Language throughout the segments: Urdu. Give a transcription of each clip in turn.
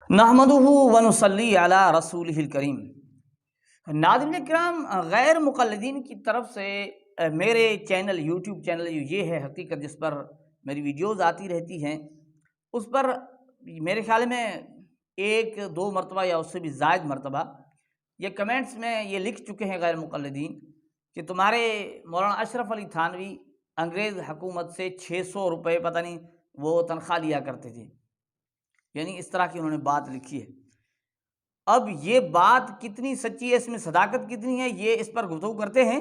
نحمدہ ونصلی علی رسولہ الکریم۔ ناظرین کرام، غیر مقلدین کی طرف سے میرے چینل یوٹیوب چینل یہ ہے حقیقت جس پر میری ویڈیوز آتی رہتی ہیں، اس پر میرے خیال میں ایک دو مرتبہ یا اس سے بھی زائد مرتبہ یہ کمنٹس میں یہ لکھ چکے ہیں غیر مقلدین کہ تمہارے مولانا اشرف علی تھانوی انگریز حکومت سے 600 روپے پتہ نہیں وہ تنخواہ لیا کرتے تھے، یعنی اس طرح کی انہوں نے بات لکھی ہے۔ اب یہ بات کتنی سچی ہے، اس میں صداقت کتنی ہے، یہ اس پر گفتگو کرتے ہیں،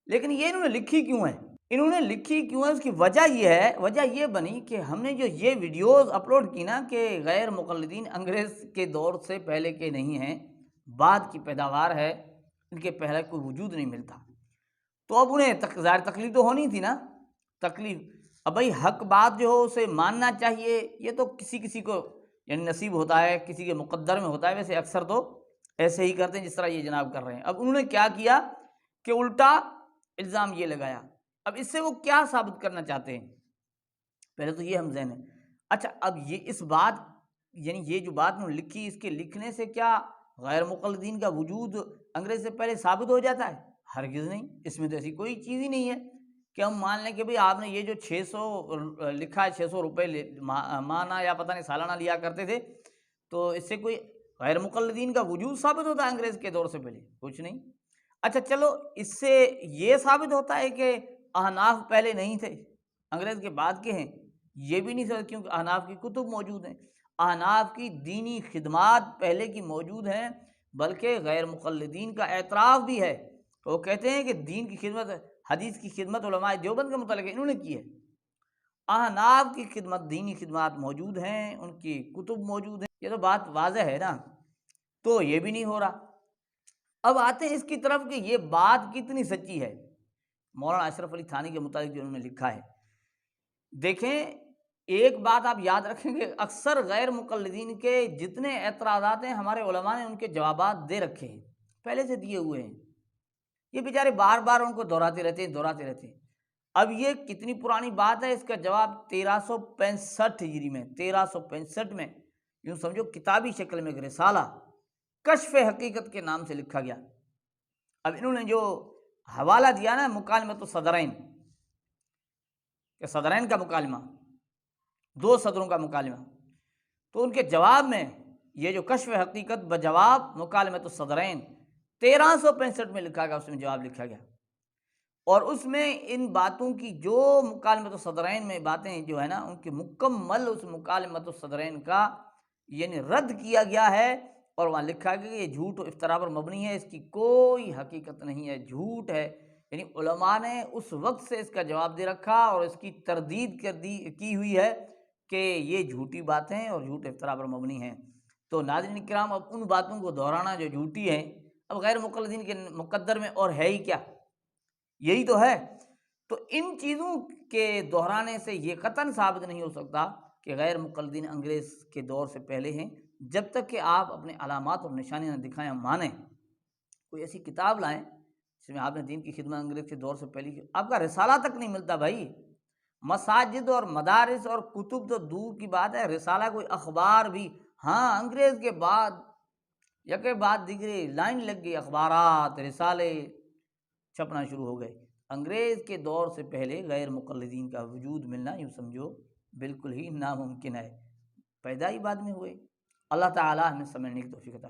لیکن یہ انہوں نے لکھی کیوں ہے، اس کی وجہ یہ بنی کہ ہم نے جو یہ ویڈیوز اپلوڈ کی نا کہ غیر مقلدین انگریز کے دور سے پہلے کے نہیں ہیں، بعد کی پیداوار ہے، ان کے پہلے کوئی وجود نہیں ملتا، تو اب انہیں ظاہر تکلیف تو ہونی تھی نا، تکلیف اب بھائی حق بات جو ہو اسے ماننا چاہیے، یہ تو کسی کو یعنی نصیب ہوتا ہے، کسی کے مقدر میں ہوتا ہے، ویسے اکثر تو ایسے ہی کرتے ہیں جس طرح یہ جناب کر رہے ہیں۔ اب انہوں نے کیا کیا کہ الٹا الزام یہ لگایا، اب اس سے وہ کیا ثابت کرنا چاہتے ہیں، پہلے تو یہ ہم ذہن ہے۔ اچھا، اب یہ اس بات یعنی یہ جو بات انہوں نے لکھی، اس کے لکھنے سے کیا غیر مقلدین کا وجود انگریز سے پہلے ثابت ہو جاتا ہے؟ ہرگز نہیں، اس میں تو ایسی کوئی چیز ہی نہیں ہے کہ ہم مان لیں کہ بھئی آپ نے یہ جو 600 لکھا ہے، 600 روپے ماہانہ یا پتہ نہیں سالانہ لیا کرتے تھے، تو اس سے کوئی غیر مقلدین کا وجود ثابت ہوتا ہے انگریز کے دور سے پہلے؟ کچھ نہیں۔ اچھا چلو، اس سے یہ ثابت ہوتا ہے کہ احناف پہلے نہیں تھے، انگریز کے بعد کے ہیں؟ یہ بھی نہیں ثابت، کیونکہ احناف کی کتب موجود ہیں، احناف کی دینی خدمات پہلے کی موجود ہیں، بلکہ غیر مقلدین کا اعتراف بھی ہے، وہ کہتے ہیں کہ دین کی خدمت، حدیث کی خدمت علماء دیوبند کے متعلق انہوں نے کی ہے۔ احناف کی خدمت، دینی خدمات موجود ہیں، ان کی کتب موجود ہیں، یہ تو بات واضح ہے نا، تو یہ بھی نہیں ہو رہا۔ اب آتے ہیں اس کی طرف کہ یہ بات کتنی سچی ہے مولانا اشرف علی تھانوی کے متعلق جو انہوں نے لکھا ہے۔ دیکھیں، ایک بات آپ یاد رکھیں کہ اکثر غیر مقلدین کے جتنے اعتراضات ہیں ہمارے علماء نے ان کے جوابات دے رکھے ہیں، پہلے سے دیے ہوئے ہیں، یہ بیچارے بار بار ان کو دہراتے رہتے ہیں۔ اب یہ کتنی پرانی بات ہے، اس کا جواب 1365 ہجری میں، 1365 میں یوں سمجھو کتابی شکل میں ایک رسالہ کشف حقیقت کے نام سے لکھا گیا۔ اب انہوں نے جو حوالہ دیا نا مکالمۃ الصدرین، کہ صدرین کا مکالمہ، دو صدروں کا مکالمہ، تو ان کے جواب میں یہ جو کشف حقیقت بجواب مکالمۃ الصدرین 1365 میں لکھا گیا، اس میں جواب لکھا گیا، اور اس میں ان باتوں کی جو مکالمۃ الصدرین میں باتیں جو ہے نا ان کی مکمل اس مکالمۃ الصدرین کا یعنی رد کیا گیا ہے، اور وہاں لکھا گیا کہ یہ جھوٹ و افطرا پر مبنی ہے، اس کی کوئی حقیقت نہیں ہے، جھوٹ ہے۔ یعنی علماء نے اس وقت سے اس کا جواب دے رکھا اور اس کی تردید کی ہوئی ہے کہ یہ جھوٹی باتیں اور جھوٹ افطرا پر مبنی ہیں۔ تو ناظرین کرام، اب ان باتوں کو دہرانا جو جھوٹی ہیں، اب غیر مقلدین کے مقدر میں اور ہے ہی کیا، یہی تو ہے۔ تو ان چیزوں کے دہرانے سے یہ قطعاً ثابت نہیں ہو سکتا کہ غیر مقلدین انگریز کے دور سے پہلے ہیں، جب تک کہ آپ اپنے علامات اور نشانیاں دکھائیں، مانیں، کوئی ایسی کتاب لائیں جس میں آپ نے دین کی خدمت انگریز کے دور سے پہلے کی، آپ کا رسالہ تک نہیں ملتا بھائی۔ مساجد اور مدارس اور کتب تو دور کی بات ہے، رسالہ کوئی اخبار بھی، ہاں انگریز کے بعد یکے بعد دیگرے لائن لگ گئی، اخبارات، رسالے چھپنا شروع ہو گئے۔ انگریز کے دور سے پہلے غیر مقلدین کا وجود ملنا یوں سمجھو بالکل ہی ناممکن ہے، پیدا ہی بعد میں ہوئے۔ اللہ تعالی ہمیں سمجھنے کی توفیق عطا